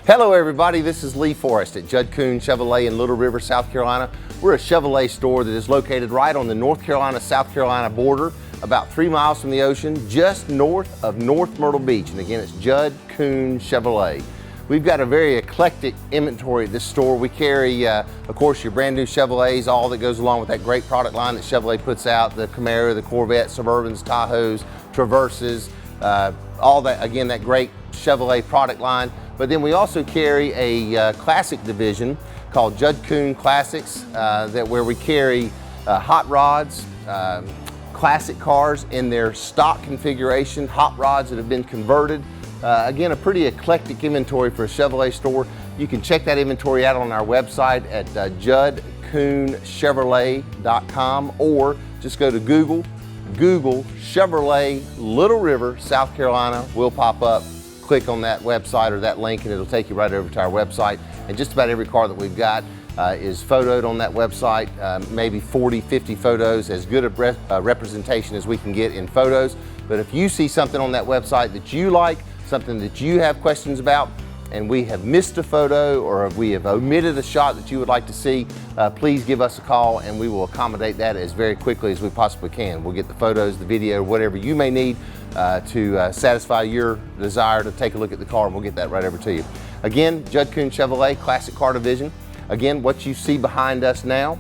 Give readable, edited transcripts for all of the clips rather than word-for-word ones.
Hello everybody, this is Lee Forrest at Judd Kuhn Chevrolet in Little River, South Carolina. We're a Chevrolet store that is located right on the North Carolina-South Carolina border, about 3 miles from the ocean, just north of North Myrtle Beach. And again, it's Judd Kuhn Chevrolet. We've got a very eclectic inventory at this store. We carry, of course, your brand new Chevrolets, all that goes along with that great product line that Chevrolet puts out, the Camaro, the Corvette, Suburbans, Tahoes, Traverses, all that, again, that great Chevrolet product line. But then we also carry a classic division called Judd Kuhn Classics, where we carry hot rods, classic cars in their stock configuration, hot rods that have been converted. Again, a pretty eclectic inventory for a Chevrolet store. You can check that inventory out on our website at juddkuhnchevrolet.com, or just go to Google Chevrolet Little River, South Carolina, will pop up. Click on that website or that link and it'll take you right over to our website. And just about every car that we've got is photoed on that website, maybe 40, 50 photos, as good a representation as we can get in photos. But if you see something on that website that you like, something that you have questions about, and we have missed a photo or if we have omitted a shot that you would like to see, please give us a call and we will accommodate that as very quickly as we possibly can. We'll get the photos, the video, whatever you may need to satisfy your desire to take a look at the car, and we'll get that right over to you. Again, Judd Kuhn Chevrolet, classic car division. Again, what you see behind us now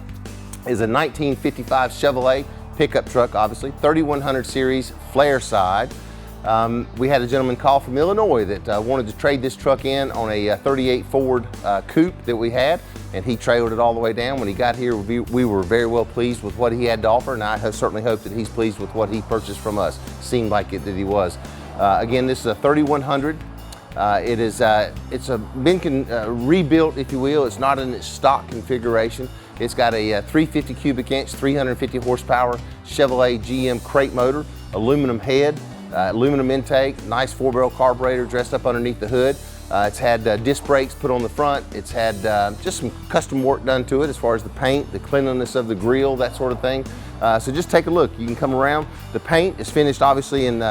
is a 1955 Chevrolet pickup truck, obviously, 3100 series flare side. We had a gentleman call from Illinois that wanted to trade this truck in on a 38 Ford coupe that we had, and he trailed it all the way down. When he got here, we were very well pleased with what he had to offer, and I certainly hope that he's pleased with what he purchased from us. Seemed like it that he was. Again, this is a 3100. It's been rebuilt, if you will. It's not in its stock configuration. It's got a 350 cubic inch, 350 horsepower Chevrolet GM crate motor, aluminum head, aluminum intake, nice 4-barrel carburetor dressed up underneath the hood. It's had disc brakes put on the front. It's had just some custom work done to it as far as the paint, the cleanliness of the grille, that sort of thing. So just take a look. You can come around. The paint is finished obviously in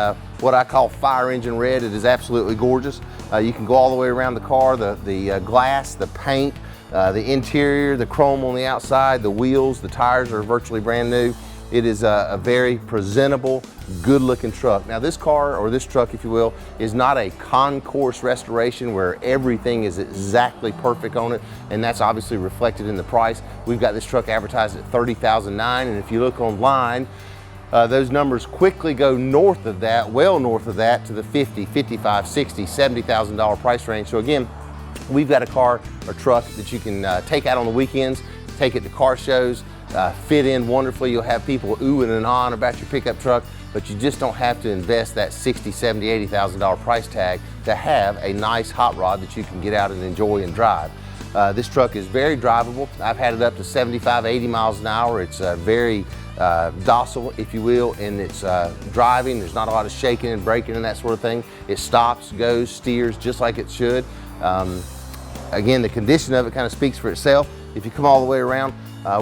what I call fire engine red. It is absolutely gorgeous. You can go all the way around the car, the glass, the paint, the interior, the chrome on the outside, the wheels, the tires are virtually brand new. It is a very presentable, good-looking truck. Now this car, or this truck if you will, is not a concourse restoration where everything is exactly perfect on it, and that's obviously reflected in the price. We've got this truck advertised at $30,900, and if you look online, those numbers quickly go north of that, well north of that, to the $50,000, $55,000, $60,000, $70,000 price range. So again, we've got a car or truck that you can take out on the weekends, take it to car shows, fit in wonderfully. You'll have people oohing and ahhing about your pickup truck, but you just don't have to invest that $60,000, $70,000, $80,000 price tag to have a nice hot rod that you can get out and enjoy and drive. This truck is very drivable. I've had it up to 75, 80 miles an hour. It's very docile, if you will, in its driving. There's not a lot of shaking and braking and that sort of thing. It stops, goes, steers just like it should. Again, the condition of it kind of speaks for itself. If you come all the way around,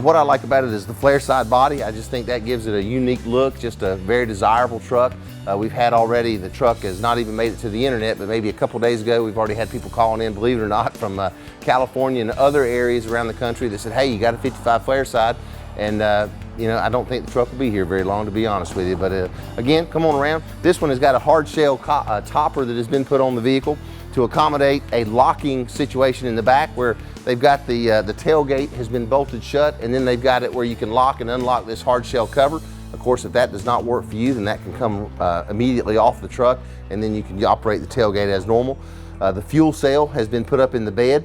what I like about it is the flare side body. I just think that gives it a unique look, just a very desirable truck. We've had already, the truck has not even made it to the internet, but maybe a couple days ago, we've already had people calling in, believe it or not, from California and other areas around the country that said, hey, you got a 55 flare side. And you know, I don't think the truck will be here very long, to be honest with you. But again, come on around. This one has got a hard shell topper that has been put on the vehicle to accommodate a locking situation in the back, where they've got the tailgate has been bolted shut, and then they've got it where you can lock and unlock this hard shell cover. Of course, if that does not work for you, then that can come immediately off the truck, and then you can operate the tailgate as normal. The fuel cell has been put up in the bed.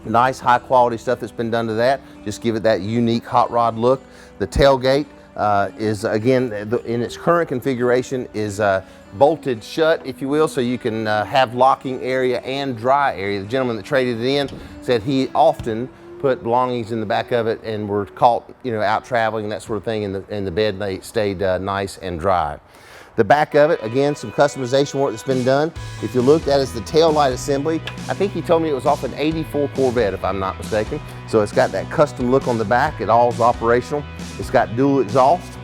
Nice high quality stuff that's been done to that. Just give it that unique hot rod look. The tailgate is, again, in its current configuration, is bolted shut, if you will, so you can have locking area and dry area. The gentleman that traded it in said he often put belongings in the back of it and were caught, you know, out traveling, that sort of thing, and the bed they stayed nice and dry. The back of it, again, some customization work that's been done. If you look, that is the tail light assembly. I think he told me it was off an '84 Corvette, if I'm not mistaken. So it's got that custom look on the back. It all is operational. It's got dual exhaust.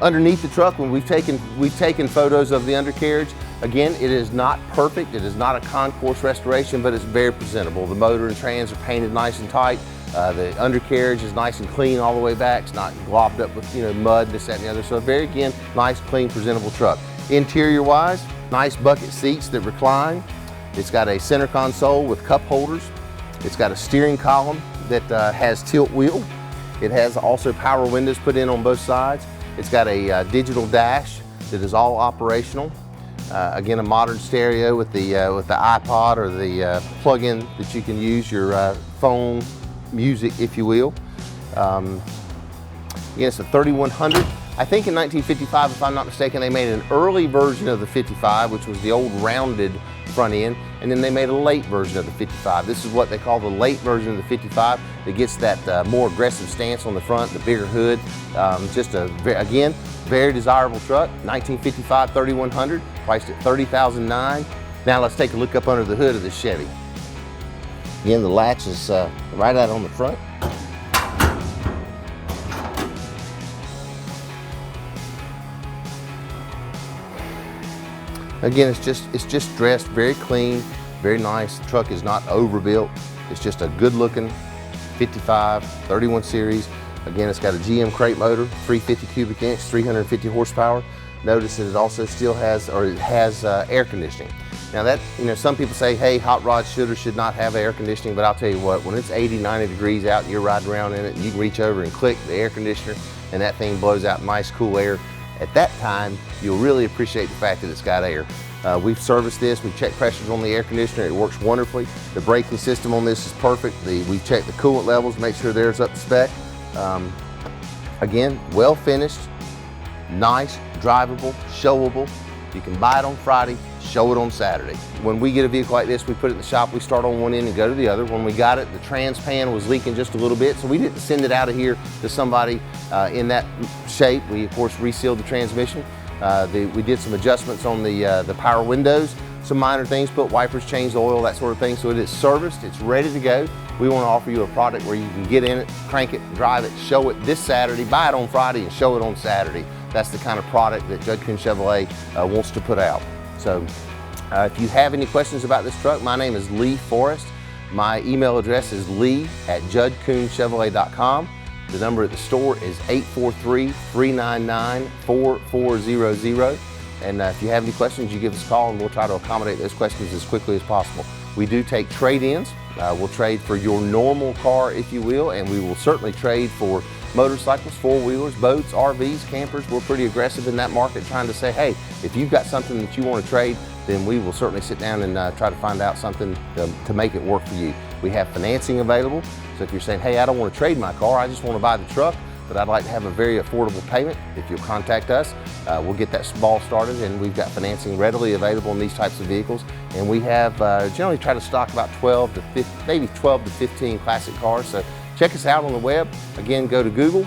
Underneath the truck, when we've taken photos of the undercarriage, Again, it is not perfect. It is not a concourse restoration, but it's very presentable. The motor and trans are painted nice and tight. The undercarriage is nice and clean all the way back. It's not globbed up with mud, this, that, and the other. So very, again, nice, clean, presentable truck. Interior-wise, nice bucket seats that recline. It's got a center console with cup holders. It's got a steering column that has tilt wheel. It has also power windows put in on both sides. It's got a digital dash that is all operational. Again, a modern stereo with the iPod or the plug-in that you can use your phone music, if you will. Again, it's a 3100. I think in 1955, if I'm not mistaken, they made an early version of the 55, which was the old rounded front end, and then they made a late version of the 55. This is what they call the late version of the 55 that gets that more aggressive stance on the front, the bigger hood. Just again, very desirable truck. 1955 3100, priced at $30,009. Now let's take a look up under the hood of this Chevy. Again, the latch is right out on the front. Again, it's just dressed very clean, very nice. The truck is not overbuilt. It's just a good looking 55, 31 series. Again, it's got a GM crate motor, 350 cubic inch, 350 horsepower. Notice that it also still has, air conditioning. Now that, some people say, hey, hot rods should or should not have air conditioning, but I'll tell you what, when it's 80, 90 degrees out and you're riding around in it, you can reach over and click the air conditioner and that thing blows out nice, cool air. At that time, you'll really appreciate the fact that it's got air. We've serviced this, we've checked pressures on the air conditioner, it works wonderfully. The braking system on this is perfect. We've checked the coolant levels, make sure theirs up to spec. Again, well finished, nice, drivable, showable. You can buy it on Friday, show it on Saturday. When we get a vehicle like this, we put it in the shop, we start on one end and go to the other. When we got it, the trans pan was leaking just a little bit, so we didn't send it out of here to somebody in that shape. We, of course, resealed the transmission. We did some adjustments on the power windows, some minor things, put wipers, changed the oil, that sort of thing. So it is serviced, it's ready to go. We want to offer you a product where you can get in it, crank it, drive it, show it this Saturday, buy it on Friday and show it on Saturday. That's the kind of product that Judge Coon Chevrolet wants to put out. So if you have any questions about this truck, my name is Lee Forrest. My email address is lee@judgecoonchevrolet.com. The number at the store is 843-399-4400. And if you have any questions, you give us a call and we'll try to accommodate those questions as quickly as possible. We do take trade-ins. We'll trade for your normal car, if you will, and we will certainly trade for motorcycles, four-wheelers, boats, RVs, campers. We're pretty aggressive in that market trying to say, hey, if you've got something that you want to trade, then we will certainly sit down and try to find out something to make it work for you. We have financing available, so if you're saying, hey, I don't want to trade my car, I just want to buy the truck, but I'd like to have a very affordable payment, if you'll contact us, we'll get that ball started, and we've got financing readily available in these types of vehicles. And we have generally try to stock about 12 to 15 classic cars. So check us out on the web. Again, go to Google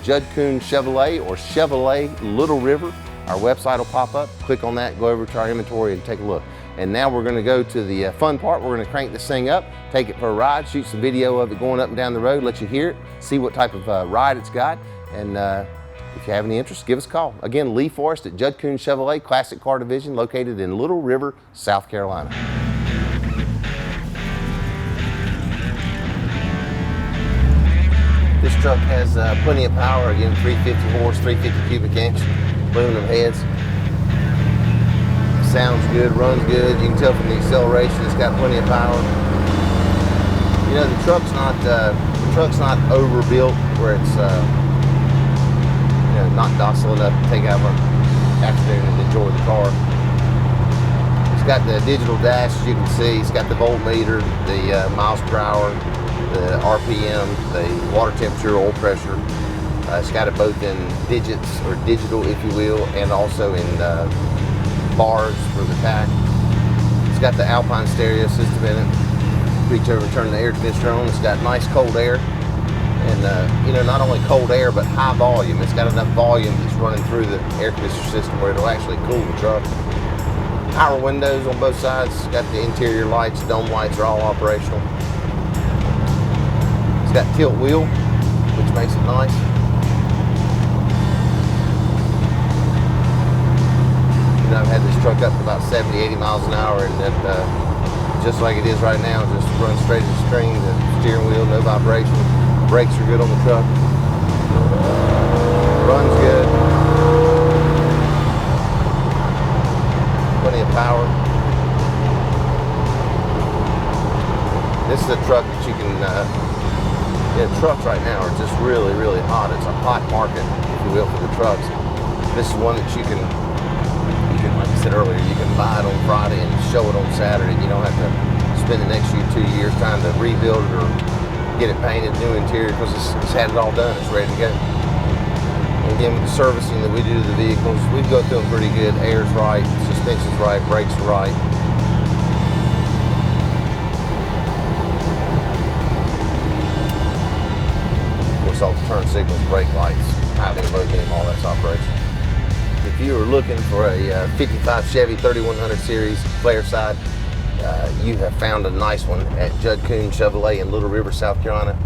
Judge Coon Chevrolet or Chevrolet Little River. Our website will pop up. Click on that, go over to our inventory and take a look. And now we're going to go to the fun part. We're going to crank this thing up, take it for a ride, shoot some video of it going up and down the road, let you hear it, see what type of ride it's got. And if you have any interest, give us a call. Again, Lee Forrest at Judge Coon Chevrolet Classic Car Division, located in Little River, South Carolina. This truck has plenty of power. Again, 350 horse, 350 cubic inch, aluminum heads. Sounds good, runs good. You can tell from the acceleration it's got plenty of power. You know, the truck's not overbuilt where it's not docile enough to take out an afternoon and enjoy the car. It's got the digital dash, as you can see. It's got the voltmeter, the miles per hour, the RPM, the water temperature, oil pressure. It's got it both in digits or digital, if you will, and also in bars for the tach. It's got the Alpine stereo system in it. Reach over and turn the air conditioner on. It's got nice cold air. And not only cold air, but high volume. It's got enough volume that's running through the air conditioner system where it'll actually cool the truck. Power windows on both sides. It's got the interior lights, dome lights are all operational. It's got tilt wheel, which makes it nice. You know, I've had this truck up to about 70, 80 miles an hour, and that, just like it is right now, just runs straight as a string. The steering wheel, no vibration. Brakes are good on the truck. Runs good. Plenty of power. This is a truck that you can, trucks right now are just really, really hot. It's a hot market, if you will, for the trucks. This is one that you can, like I said earlier, you can buy it on Friday and show it on Saturday. You don't have to spend the next 2 years trying to rebuild it or get it painted, new interior, because it's had it all done. It's ready to go. And again, with the servicing that we do to the vehicles, we go through them pretty good. Air's right, suspension's right, brakes are right. All the turn signals, brake lights, high beam, low beam, all that's operation. If you are looking for a 55 Chevy 3100 series flare side, you have found a nice one at Judd Kuhn Chevrolet in Little River, South Carolina.